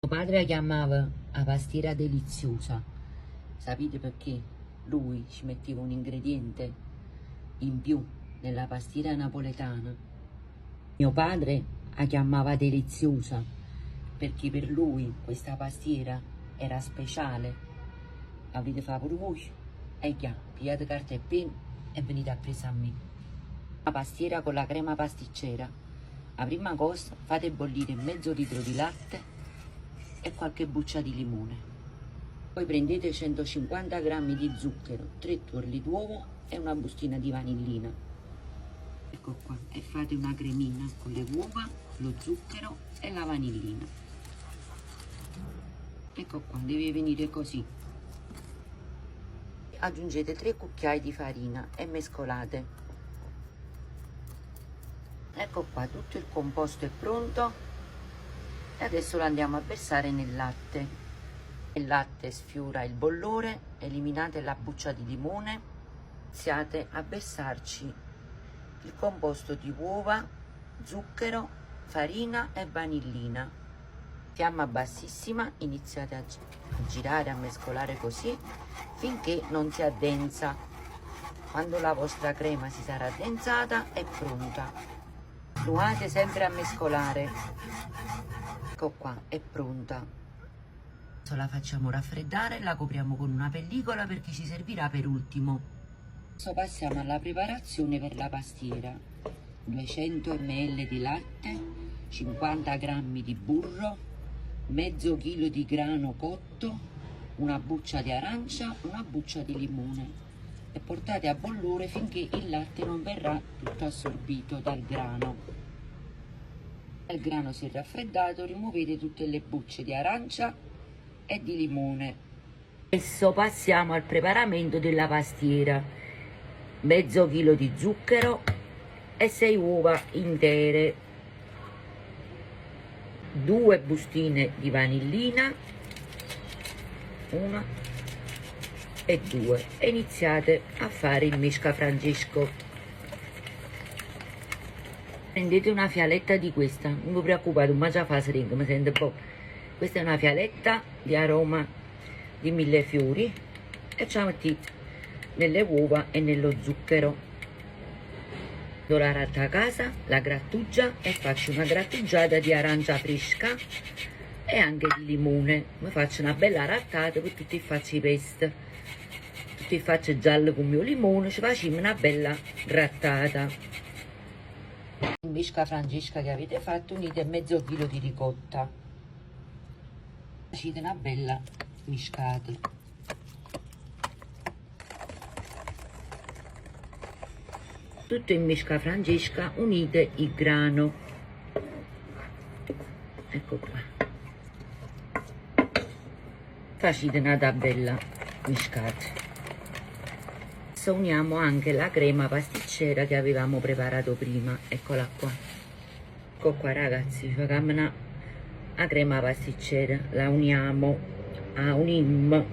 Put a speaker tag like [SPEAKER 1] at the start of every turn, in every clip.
[SPEAKER 1] Mio padre la chiamava la pastiera deliziosa. Sapete perché? Lui ci metteva un ingrediente in più nella pastiera napoletana. Mio padre la chiamava deliziosa perché per lui questa pastiera era speciale. Avete fatto pure voi? E già, pigliate carta e penna e venite a presa a me. La pastiera con la crema pasticcera. La prima cosa, fate bollire mezzo litro di latte e qualche buccia di limone. Poi prendete 150 g di zucchero, 3 tuorli d'uovo e una bustina di vanillina. Ecco qua, e fate una cremina con le uova, lo zucchero e la vanillina. Ecco qua, deve venire così. Aggiungete 3 cucchiai di farina e mescolate. Ecco qua, tutto il composto è pronto. E adesso lo andiamo a versare nel latte. Il latte sfiora il bollore, eliminate la buccia di limone, iniziate a versarci il composto di uova, zucchero, farina e vanillina. Fiamma bassissima, iniziate a girare, a mescolare così finché non si addensa. Quando la vostra crema si sarà addensata è pronta. Continuate sempre a mescolare. Ecco qua, è pronta. Adesso la facciamo raffreddare e la copriamo con una pellicola perché ci servirà per ultimo. Adesso passiamo alla preparazione per la pastiera. 200 ml di latte, 50 g di burro, mezzo chilo di grano cotto, una buccia di arancia, una buccia di limone e portate a bollore finché il latte non verrà tutto assorbito dal grano. Il grano si è raffreddato, rimuovete tutte le bucce di arancia e di limone. Adesso passiamo al preparamento della pastiera. Mezzo chilo di zucchero e 6 uova intere, 2 bustine di vanillina, 1 e 2, e iniziate a fare il miscafrangesco. Prendete una fialetta di questa, non vi preoccupate, ma già fa seringa, mi sente un po'. Questa è una fialetta di aroma di millefiori e ci mettete nelle uova e nello zucchero. Do la ratta a casa, la grattugia e faccio una grattugiata di arancia fresca e anche di limone. Mi faccio una bella rattata per tutti i facci peste. Tutti i facci giallo con il mio limone, ci facciamo una bella grattata. In bisca francesca che avete fatto unite mezzo chilo di ricotta. Facete una bella miscata. Tutto in misca francesca, unite il grano. Ecco qua. Facete una tabella miscata. Adesso uniamo anche la crema pasticcera che avevamo preparato prima. Eccola qua. Ecco qua ragazzi, facciamo una crema pasticcera, la uniamo a un'im.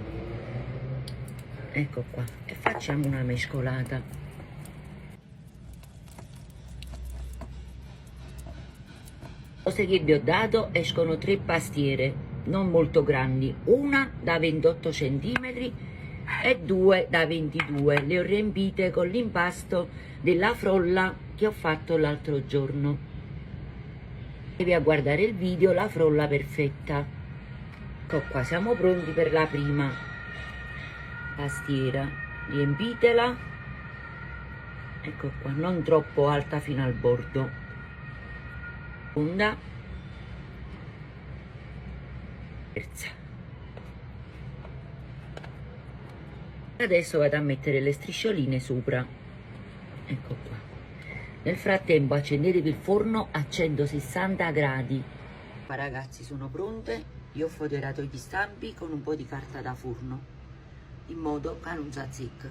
[SPEAKER 1] Ecco qua. E facciamo una mescolata. Cose che vi ho dato, escono 3 pastiere non molto grandi, una da 28 cm e 2 da 22. Le ho riempite con l'impasto della frolla che ho fatto l'altro giorno. Devi a guardare il video, la frolla perfetta. Ecco qua, siamo pronti per la prima pastiera. Riempitela, ecco qua, non troppo alta fino al bordo. Seconda, terza. Adesso vado a mettere le striscioline sopra. Ecco qua. Nel frattempo accendetevi il forno a 160 gradi. Qua ragazzi, sono pronte. Io ho foderato gli stampi con un po' di carta da forno in modo che non si azzecca.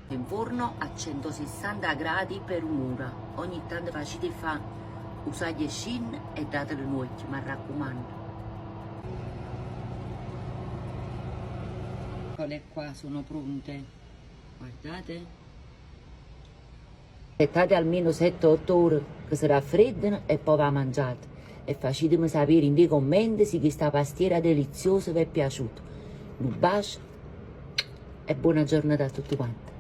[SPEAKER 1] In forno a 160 gradi per un'ora. Ogni tanto facete fa usare gli shin e datelo un occhio, mi raccomando. Eccole qua, sono pronte. Guardate. Aspettate almeno 7-8 ore che si raffreddano e poi va mangiate. e facetemi sapere in dei commenti se questa pastiera deliziosa vi è piaciuta. Un bacio e buona giornata a tutti quanti.